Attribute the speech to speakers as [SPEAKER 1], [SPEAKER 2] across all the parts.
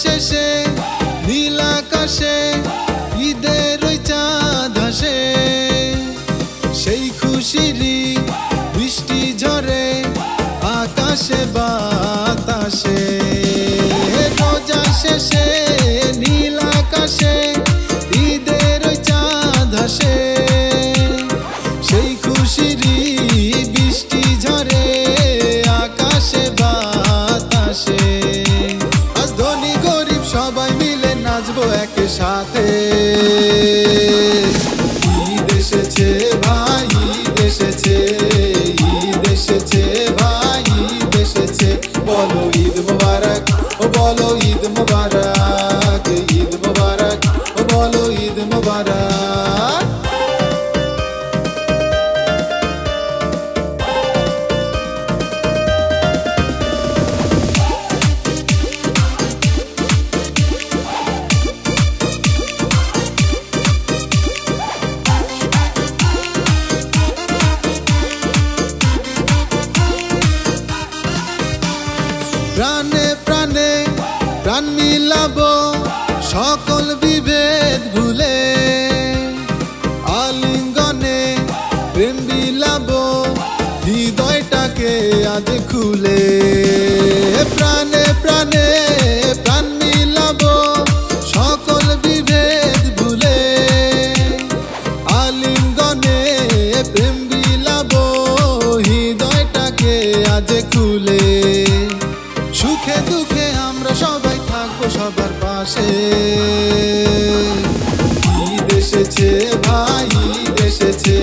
[SPEAKER 1] শেষে নীল আকাশে ঈদের ওই চাঁদ হাসে, সেই খুশিরই বৃষ্টি ঝরে আকাশে বাতাসে। রোজা শেষে নীল আকাশে ঈদের ওই চাঁদ হাসে, সেই খুশিরই বৃষ্টি ঝরে আকাশে বাতাসে। আজ ধনী গরিব সবাই মিলে নাচবো একসাথে। ঈদ এসেছে ভাই, ঈদ এসেছে, ঈদ এসেছে ভাই, ঈদ এসেছে। বলো ঈদ মুবারক, ও বলো ঈদ মুবারক, ঈদ মুবারক, ও বলো ঈদ মুবারক। প্রাণে প্রাণে প্রাণ মিলাবো সকল বিভেদ ভুলে, আলিঙ্গনে প্রেম বিলাবো হৃদয়টাকে আজ খুলে। প্রাণে প্রাণে প্রাণ মিলাবো সকল বিভেদ ভুলে, আলিঙ্গনে প্রেম বিলাবো হৃদয়টাকে আজ খুলে। সুখে দুঃখে আমরা সবাই থাকবো সবার পাশে। ঈদ এসেছে ভাই, ঈদ এসেছে,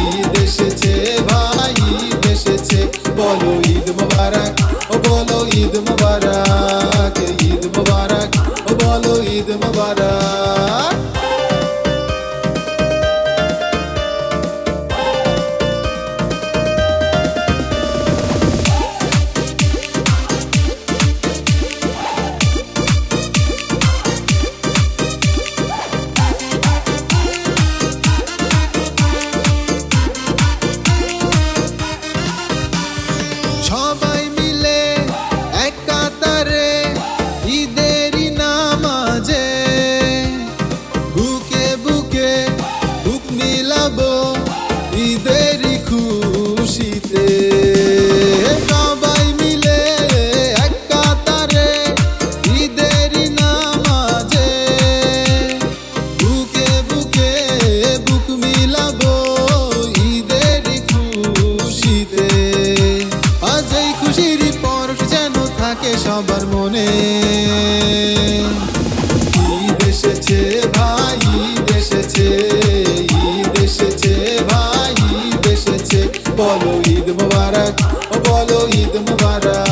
[SPEAKER 1] ঈদ এসেছে ভাই, ঈদ এসেছে। বলো ঈদ মুবারক, ও বলো ঈদ মুবারক, ঈদ মুবারক, ও বলো ঈদ মুবারক। সবাই মিলে এক কাতারে ঈদেরই নামাজে, বুকে বুকে বুক মিলাবো ঈদেরই খুশিতে। সবাই মিলে এক কাতারে ঈদেরই নামাজে, বুকে বুকে বুক মিলাবো ঈদেরই খুশিতে। আজ এই খুশির পরশ যেন থাকে সবার মনে। ঈদ এসেছে ভাই, ঈদ এসেছে, ঈদ এসেছে ভাই, ঈদ এসেছে। বলো ঈদ মুবারক, ও বলো ঈদ মুবারক।